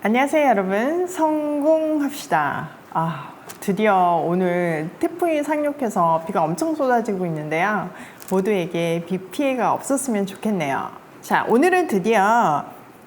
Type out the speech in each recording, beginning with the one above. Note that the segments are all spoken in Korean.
안녕하세요 여러분, 성공합시다. 드디어 오늘 태풍이 상륙해서 비가 엄청 쏟아지고 있는데요, 모두에게 비 피해가 없었으면 좋겠네요. 자, 오늘은 드디어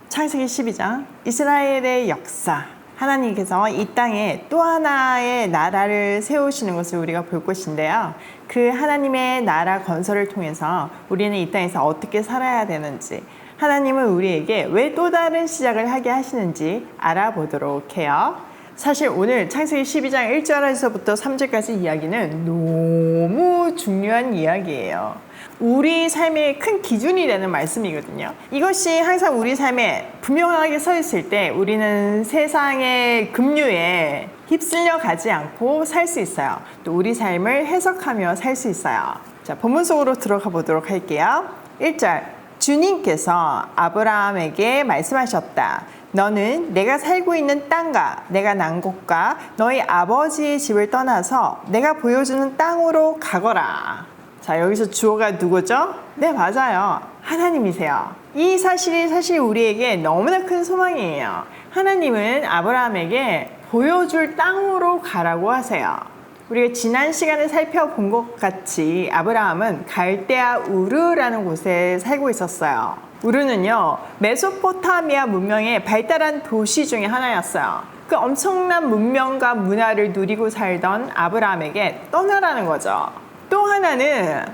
창세기 12장 이스라엘의 역사, 하나님께서 이 땅에 또 하나의 나라를 세우시는 것을 우리가 볼 것인데요, 그 하나님의 나라 건설을 통해서 우리는 이 땅에서 어떻게 살아야 되는지, 하나님은 우리에게 왜 또 다른 시작을 하게 하시는지 알아보도록 해요. 사실 오늘 창세기 12장 1절에서부터 3절까지 이야기는 너무 중요한 이야기예요. 우리 삶의 큰 기준이 되는 말씀이거든요. 이것이 항상 우리 삶에 분명하게 서 있을 때 우리는 세상의 급류에 휩쓸려 가지 않고 살 수 있어요. 또 우리 삶을 해석하며 살 수 있어요. 자, 본문 속으로 들어가 보도록 할게요. 1절, 주님께서 아브라함에게 말씀하셨다. 너는 내가 살고 있는 땅과 내가 난 곳과 너희 아버지의 집을 떠나서 내가 보여주는 땅으로 가거라. 자, 여기서 주어가 누구죠? 네, 맞아요. 하나님이세요. 이 사실이 사실 우리에게 너무나 큰 소망이에요. 하나님은 아브라함에게 보여줄 땅으로 가라고 하세요. 우리가 지난 시간에 살펴본 것 같이 아브라함은 갈대아 우르라는 곳에 살고 있었어요. 우르는요, 메소포타미아 문명의 발달한 도시 중에 하나였어요. 그 엄청난 문명과 문화를 누리고 살던 아브라함에게 떠나라는 거죠. 또 하나는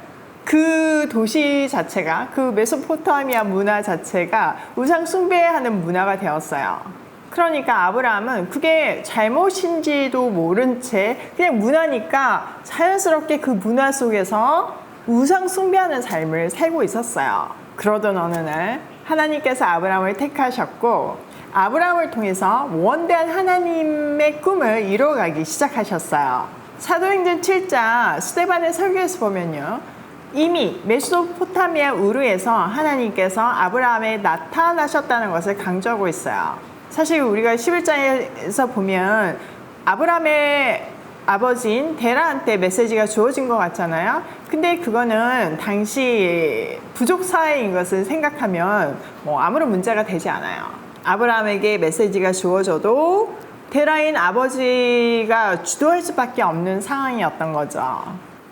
그 도시 자체가, 그 메소포타미아 문화 자체가 우상 숭배하는 문화가 되었어요. 그러니까 아브라함은 그게 잘못인지도 모른 채 그냥 문화니까 자연스럽게 그 문화 속에서 우상 숭배하는 삶을 살고 있었어요. 그러던 어느 날 하나님께서 아브라함을 택하셨고 아브라함을 통해서 원대한 하나님의 꿈을 이루어가기 시작하셨어요. 사도행전 7장 스데반의 설교에서 보면요, 이미 메소포타미아 우르에서 하나님께서 아브라함에 나타나셨다는 것을 강조하고 있어요. 사실 우리가 11장에서 보면 아브라함의 아버지인 데라한테 메시지가 주어진 것 같잖아요. 근데 그거는 당시 부족 사회인 것을 생각하면 아무런 문제가 되지 않아요. 아브라함에게 메시지가 주어져도 데라인 아버지가 주도할 수밖에 없는 상황이었던 거죠.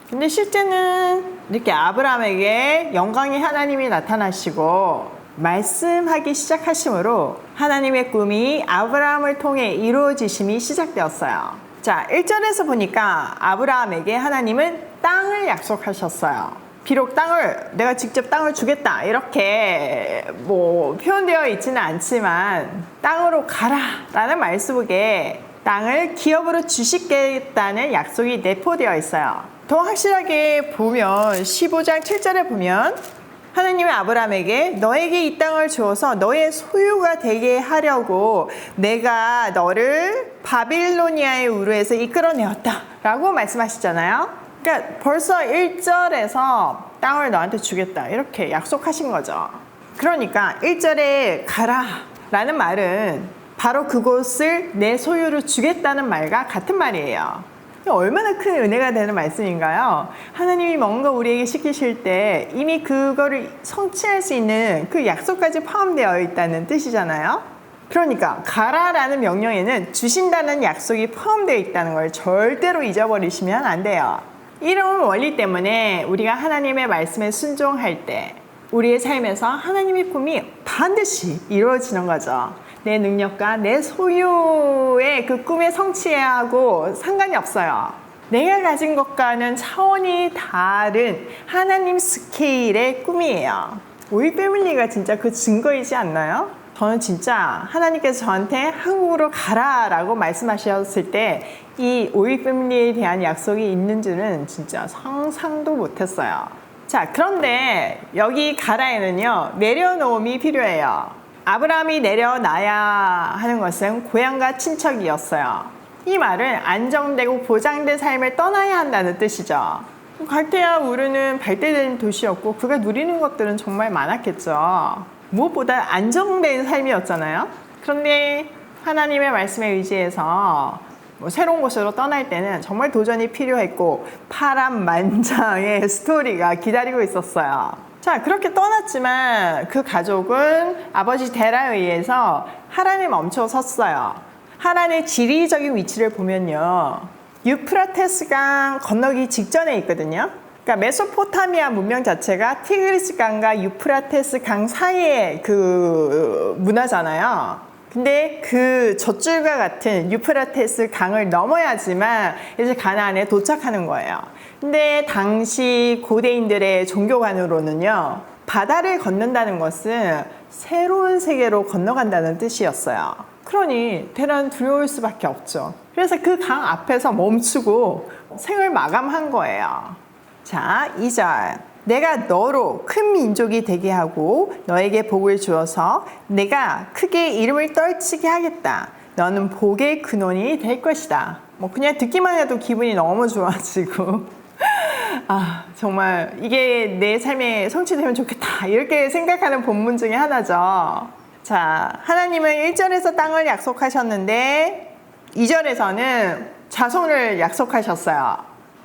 근데 실제는 이렇게 아브라함에게 영광의 하나님이 나타나시고 말씀하기 시작하심으로 하나님의 꿈이 아브라함을 통해 이루어지심이 시작되었어요. 자, 1절에서 보니까 아브라함에게 하나님은 땅을 약속하셨어요. 비록 내가 직접 땅을 주겠다 이렇게 표현되어 있지는 않지만 땅으로 가라 라는 말 속에 땅을 기업으로 주시겠다는 약속이 내포되어 있어요. 더 확실하게 보면 15장 7절에 보면 하나님의 아브라함에게 너에게 이 땅을 주어서 너의 소유가 되게 하려고 내가 너를 바빌로니아의 우르에서 이끌어내었다 라고 말씀하시잖아요. 그러니까 벌써 1절에서 땅을 너한테 주겠다 이렇게 약속하신 거죠. 그러니까 1절에 가라 라는 말은 바로 그곳을 내 소유로 주겠다는 말과 같은 말이에요. 얼마나 큰 은혜가 되는 말씀인가요? 하나님이 뭔가 우리에게 시키실 때 이미 그거를 성취할 수 있는 그 약속까지 포함되어 있다는 뜻이잖아요. 그러니까 가라라는 명령에는 주신다는 약속이 포함되어 있다는 걸 절대로 잊어버리시면 안 돼요. 이런 원리 때문에 우리가 하나님의 말씀에 순종할 때 우리의 삶에서 하나님의 꿈이 반드시 이루어지는 거죠. 내 능력과 내 소유의 그 꿈의 성취하고 상관이 없어요. 내가 가진 것과는 차원이 다른 하나님 스케일의 꿈이에요. 오이 패밀리가 진짜 그 증거이지 않나요? 저는 진짜 하나님께서 저한테 한국으로 가라 라고 말씀하셨을 때 이 오이 패밀리에 대한 약속이 있는 줄은 진짜 상상도 못했어요. 자, 그런데 여기 가라에는요, 내려놓음이 필요해요. 아브라함이 내려놔야 하는 것은 고향과 친척이었어요. 이 말은 안정되고 보장된 삶을 떠나야 한다는 뜻이죠. 갈대아 우르는 발달된 도시였고 그가 누리는 것들은 정말 많았겠죠. 무엇보다 안정된 삶이었잖아요. 그런데 하나님의 말씀에 의지해서 새로운 곳으로 떠날 때는 정말 도전이 필요했고 파란만장의 스토리가 기다리고 있었어요. 자, 그렇게 떠났지만 그 가족은 아버지 데라에 의해서 하란에 멈춰 섰어요. 하란의 지리적인 위치를 보면요, 유프라테스 강 건너기 직전에 있거든요. 그러니까 메소포타미아 문명 자체가 티그리스 강과 유프라테스 강 사이의 그 문화잖아요. 근데 그 젖줄과 같은 유프라테스 강을 넘어야지만 이제 가나안에 도착하는 거예요. 근데 당시 고대인들의 종교관으로는요, 바다를 건넌다는 것은 새로운 세계로 건너간다는 뜻이었어요. 그러니 대단히 두려울 수밖에 없죠. 그래서 그 강 앞에서 멈추고 생을 마감한 거예요. 자, 2절. 내가 너로 큰 민족이 되게 하고 너에게 복을 주어서 내가 크게 이름을 떨치게 하겠다. 너는 복의 근원이 될 것이다. 뭐 그냥 듣기만 해도 기분이 너무 좋아지고 아, 정말 이게 내 삶에 성취되면 좋겠다, 이렇게 생각하는 본문 중에 하나죠. 자, 하나님은 1절에서 땅을 약속하셨는데 2절에서는 자손을 약속하셨어요.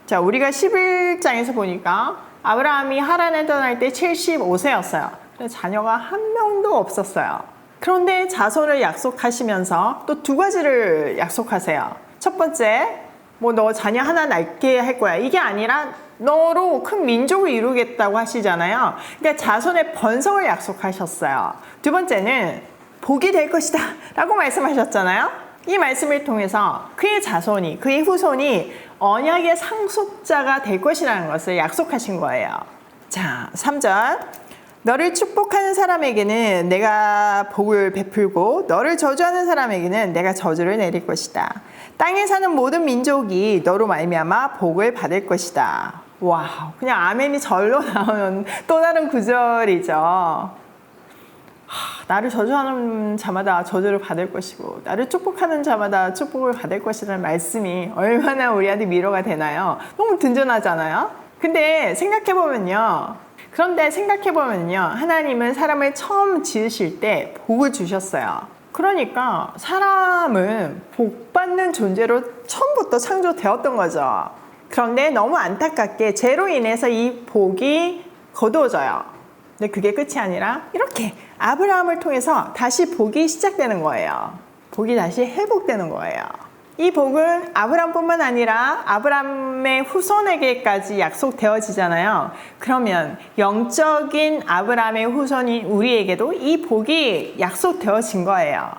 자, 우리가 11장에서 보니까 아브라함이 하란에 떠날 때 75세였어요. 자녀가 한 명도 없었어요. 그런데 자손을 약속하시면서 또 두 가지를 약속하세요. 첫 번째, 뭐 너 자녀 하나 낳게 할 거야, 이게 아니라 너로 큰 민족을 이루겠다고 하시잖아요. 그러니까 자손의 번성을 약속하셨어요. 두 번째는 복이 될 것이다 라고 말씀하셨잖아요. 이 말씀을 통해서 그의 자손이, 그의 후손이 언약의 상속자가 될 것이라는 것을 약속하신 거예요. 자, 3절. 너를 축복하는 사람에게는 내가 복을 베풀고 너를 저주하는 사람에게는 내가 저주를 내릴 것이다. 땅에 사는 모든 민족이 너로 말미암아 복을 받을 것이다. 와, 그냥 아멘이 절로 나오는 또 다른 구절이죠. 나를 저주하는 자마다 저주를 받을 것이고 나를 축복하는 자마다 축복을 받을 것이라는 말씀이 얼마나 우리한테 위로가 되나요? 너무 든든하잖아요. 근데 그런데 생각해보면요, 하나님은 사람을 처음 지으실 때 복을 주셨어요. 그러니까 사람은 복 받는 존재로 처음부터 창조되었던 거죠. 그런데 너무 안타깝게 죄로 인해서 이 복이 거두어져요. 근데 그게 끝이 아니라 이렇게 아브라함을 통해서 다시 복이 시작되는 거예요. 복이 다시 회복되는 거예요. 이 복은 아브라함뿐만 아니라 아브라함의 후손에게까지 약속되어지잖아요. 그러면 영적인 아브라함의 후손인 우리에게도 이 복이 약속되어진 거예요.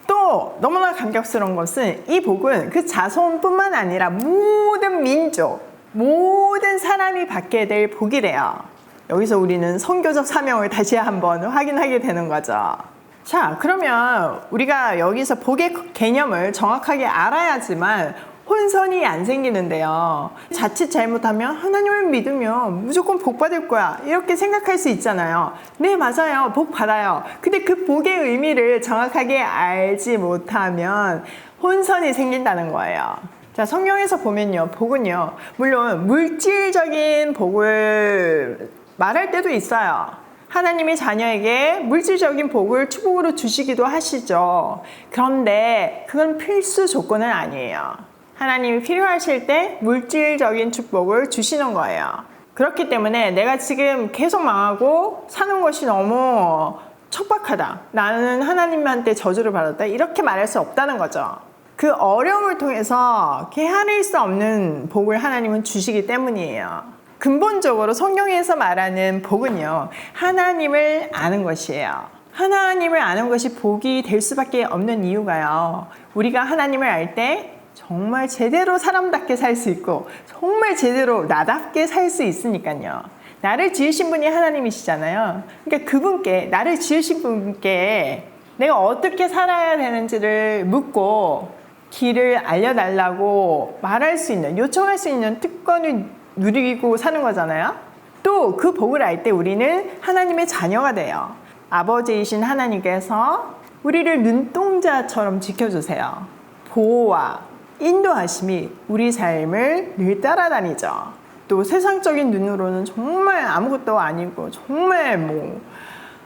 또 너무나 감격스러운 것은 이 복은 그 자손뿐만 아니라 모든 민족, 모든 사람이 받게 될 복이래요. 여기서 우리는 선교적 사명을 다시 한번 확인하게 되는 거죠. 자, 그러면 우리가 여기서 복의 개념을 정확하게 알아야지만 혼선이 안 생기는데요. 자칫 잘못하면 하나님을 믿으면 무조건 복 받을 거야, 이렇게 생각할 수 있잖아요. 네, 맞아요. 복 받아요. 근데 그 복의 의미를 정확하게 알지 못하면 혼선이 생긴다는 거예요. 자, 성경에서 보면요, 복은요, 물론 물질적인 복을 말할 때도 있어요. 하나님이 자녀에게 물질적인 복을 축복으로 주시기도 하시죠. 그런데 그건 필수 조건은 아니에요. 하나님이 필요하실 때 물질적인 축복을 주시는 거예요. 그렇기 때문에 내가 지금 계속 망하고 사는 것이 너무 척박하다, 나는 하나님한테 저주를 받았다, 이렇게 말할 수 없다는 거죠. 그 어려움을 통해서 헤아릴 수 없는 복을 하나님은 주시기 때문이에요. 근본적으로 성경에서 말하는 복은요, 하나님을 아는 것이에요. 하나님을 아는 것이 복이 될 수밖에 없는 이유가요, 우리가 하나님을 알 때 정말 제대로 사람답게 살 수 있고 정말 제대로 나답게 살 수 있으니까요. 나를 지으신 분이 하나님이시잖아요. 그러니까 그분께, 나를 지으신 분께 내가 어떻게 살아야 되는지를 묻고 길을 알려달라고 말할 수 있는, 요청할 수 있는 특권을 누리고 사는 거잖아요. 또 그 복을 알 때 우리는 하나님의 자녀가 돼요. 아버지이신 하나님께서 우리를 눈동자처럼 지켜주세요. 보호와 인도하심이 우리 삶을 늘 따라다니죠. 또 세상적인 눈으로는 정말 아무것도 아니고 정말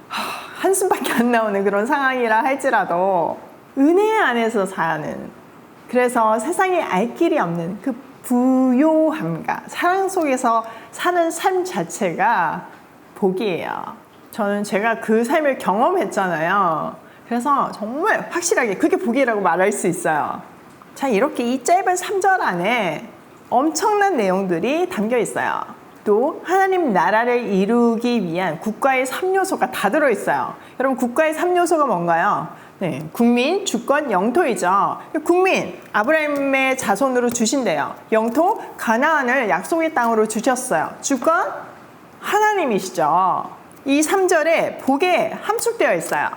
한숨밖에 안 나오는 그런 상황이라 할지라도 은혜 안에서 사는, 그래서 세상에 알 길이 없는 그 부요함과 사랑 속에서 사는 삶 자체가 복이에요. 저는 제가 그 삶을 경험했잖아요. 그래서 정말 확실하게 그게 복이라고 말할 수 있어요. 자, 이렇게 이 짧은 3절 안에 엄청난 내용들이 담겨 있어요. 또 하나님 나라를 이루기 위한 국가의 3요소가 다 들어있어요. 여러분, 국가의 3요소가 뭔가요? 네, 국민, 주권, 영토이죠. 국민, 아브라함의 자손으로 주신대요. 영토, 가나안을 약속의 땅으로 주셨어요. 주권, 하나님이시죠. 이 3절에 복에 함축되어 있어요.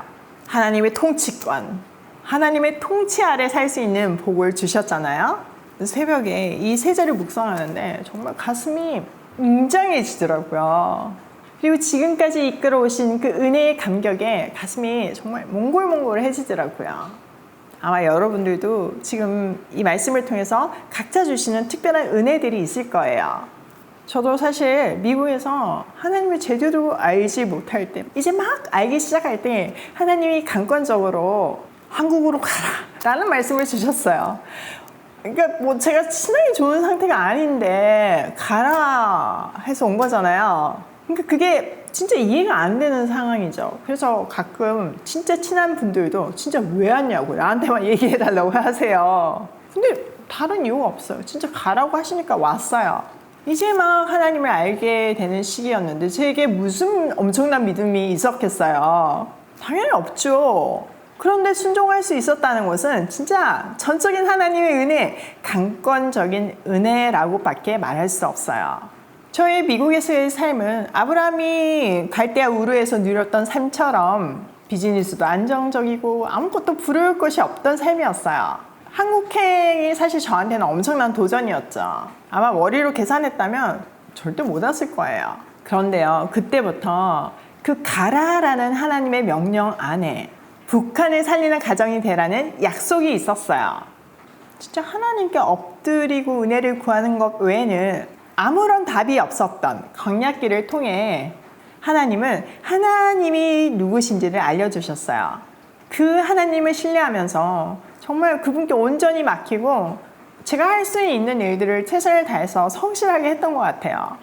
하나님의 통치권, 하나님의 통치 아래 살 수 있는 복을 주셨잖아요. 새벽에 이 세 절을 묵상하는데 정말 가슴이 웅장해지더라고요. 그리고 지금까지 이끌어오신 그 은혜의 감격에 가슴이 정말 몽골몽골해지더라고요. 아마 여러분들도 지금 이 말씀을 통해서 각자 주시는 특별한 은혜들이 있을 거예요. 저도 사실 미국에서 하나님을 제대로 알지 못할 때, 이제 막 알기 시작할 때 하나님이 강권적으로 한국으로 가라 라는 말씀을 주셨어요. 그러니까 뭐 제가 신앙이 좋은 상태가 아닌데 가라 해서 온 거잖아요. 그러니까 그게 진짜 이해가 안 되는 상황이죠. 그래서 가끔 진짜 친한 분들도 진짜 왜 왔냐고 나한테만 얘기해달라고 하세요. 근데 다른 이유가 없어요. 진짜 가라고 하시니까 왔어요. 이제 막 하나님을 알게 되는 시기였는데 제게 무슨 엄청난 믿음이 있었겠어요. 당연히 없죠. 그런데 순종할 수 있었다는 것은 진짜 전적인 하나님의 은혜, 강권적인 은혜라고밖에 말할 수 없어요. 저의 미국에서의 삶은 아브라함이 갈대아 우르에서 누렸던 삶처럼 비즈니스도 안정적이고 아무것도 부러울 것이 없던 삶이었어요. 한국행이 사실 저한테는 엄청난 도전이었죠. 아마 머리로 계산했다면 절대 못 왔을 거예요. 그런데요, 그때부터 그 가라라는 하나님의 명령 안에 북한을 살리는 가정이 되라는 약속이 있었어요. 진짜 하나님께 엎드리고 은혜를 구하는 것 외에는 아무런 답이 없었던 광야길을 통해 하나님은 하나님이 누구신지를 알려주셨어요. 그 하나님을 신뢰하면서 정말 그분께 온전히 맡기고 제가 할 수 있는 일들을 최선을 다해서 성실하게 했던 것 같아요.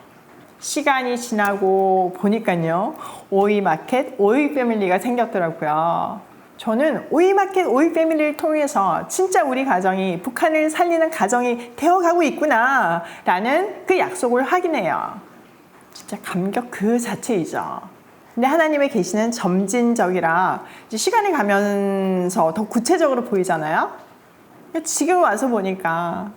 시간이 지나고 보니까요, 오이마켓, 오이패밀리가 생겼더라고요. 저는 오이마켓, 오이패밀리를 통해서 진짜 우리 가정이 북한을 살리는 가정이 되어가고 있구나 라는 그 약속을 확인해요. 진짜 감격 그 자체이죠. 근데 하나님의 계시는 점진적이라 이제 시간이 가면서 더 구체적으로 보이잖아요. 지금 와서 보니까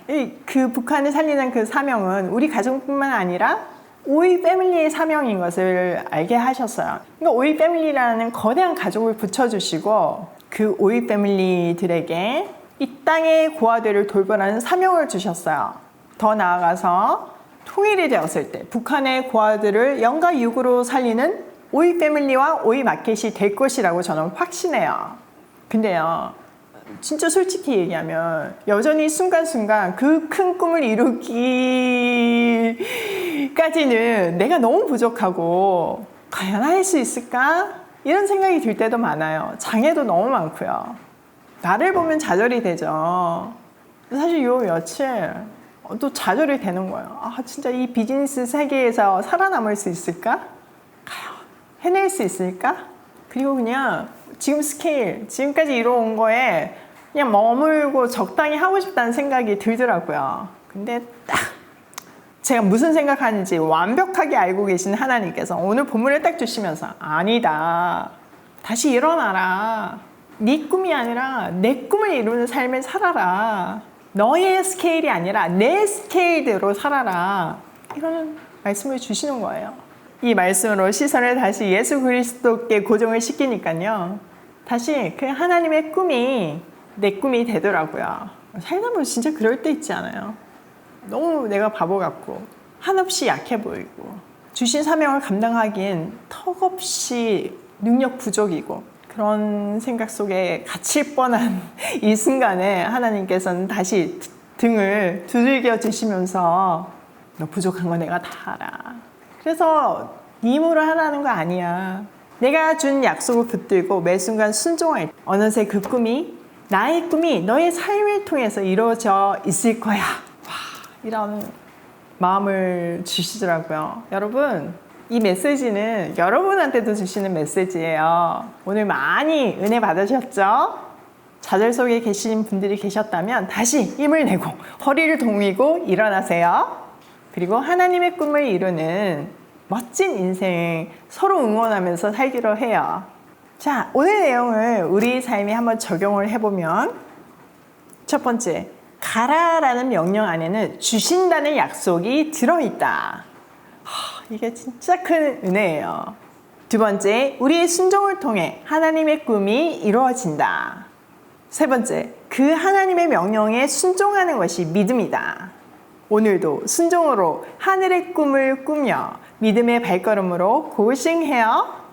그 북한을 살리는 그 사명은 우리 가정뿐만 아니라 오이 패밀리의 사명인 것을 알게 하셨어요. 그러니까 오이 패밀리라는 거대한 가족을 붙여주시고 그 오이 패밀리들에게 이 땅의 고아들을 돌보라는 사명을 주셨어요. 더 나아가서 통일이 되었을 때 북한의 고아들을 영과 육으로 살리는 오이 패밀리와 오이 마켓이 될 것이라고 저는 확신해요. 근데요, 진짜 솔직히 얘기하면 여전히 순간순간 그 큰 꿈을 이루기까지는 내가 너무 부족하고 과연 할 수 있을까? 이런 생각이 들 때도 많아요. 장애도 너무 많고요. 나를 보면 좌절이 되죠. 사실 요 며칠 또 좌절이 되는 거예요. 아, 진짜 이 비즈니스 세계에서 살아남을 수 있을까? 해낼 수 있을까? 그리고 그냥 지금 스케일, 지금까지 이뤄온 거에 그냥 머물고 적당히 하고 싶다는 생각이 들더라고요. 근데 딱 제가 무슨 생각하는지 완벽하게 알고 계신 하나님께서 오늘 본문을 딱 주시면서 아니다. 다시 일어나라. 네 꿈이 아니라 내 꿈을 이루는 삶을 살아라. 너의 스케일이 아니라 내 스케일대로 살아라. 이런 말씀을 주시는 거예요. 이 말씀으로 시선을 다시 예수 그리스도께 고정을 시키니까요. 다시 그 하나님의 꿈이 내 꿈이 되더라고요. 살다 보면 진짜 그럴 때 있지 않아요? 너무 내가 바보 같고 한없이 약해 보이고 주신 사명을 감당하기엔 턱없이 능력 부족이고 그런 생각 속에 갇힐 뻔한 이 순간에 하나님께서는 다시 등을 두들겨 주시면서 너 부족한 거 내가 다 알아. 그래서 네 힘으로 하라는 거 아니야. 내가 준 약속을 붙들고 매 순간 순종할 때 어느새 그 꿈이 나의 꿈이 너의 삶을 통해서 이루어져 있을 거야. 와, 이런 마음을 주시더라고요. 여러분, 이 메시지는 여러분한테도 주시는 메시지예요. 오늘 많이 은혜 받으셨죠? 좌절 속에 계신 분들이 계셨다면 다시 힘을 내고 허리를 동이고 일어나세요. 그리고 하나님의 꿈을 이루는 멋진 인생 서로 응원하면서 살기로 해요. 자, 오늘 내용을 우리 삶에 한번 적용을 해보면 첫 번째, 가라라는 명령 안에는 주신다는 약속이 들어있다. 이게 진짜 큰 은혜예요. 두 번째, 우리의 순종을 통해 하나님의 꿈이 이루어진다. 세 번째, 그 하나님의 명령에 순종하는 것이 믿음이다. 오늘도 순종으로 하늘의 꿈을 꾸며 믿음의 발걸음으로 고싱해요.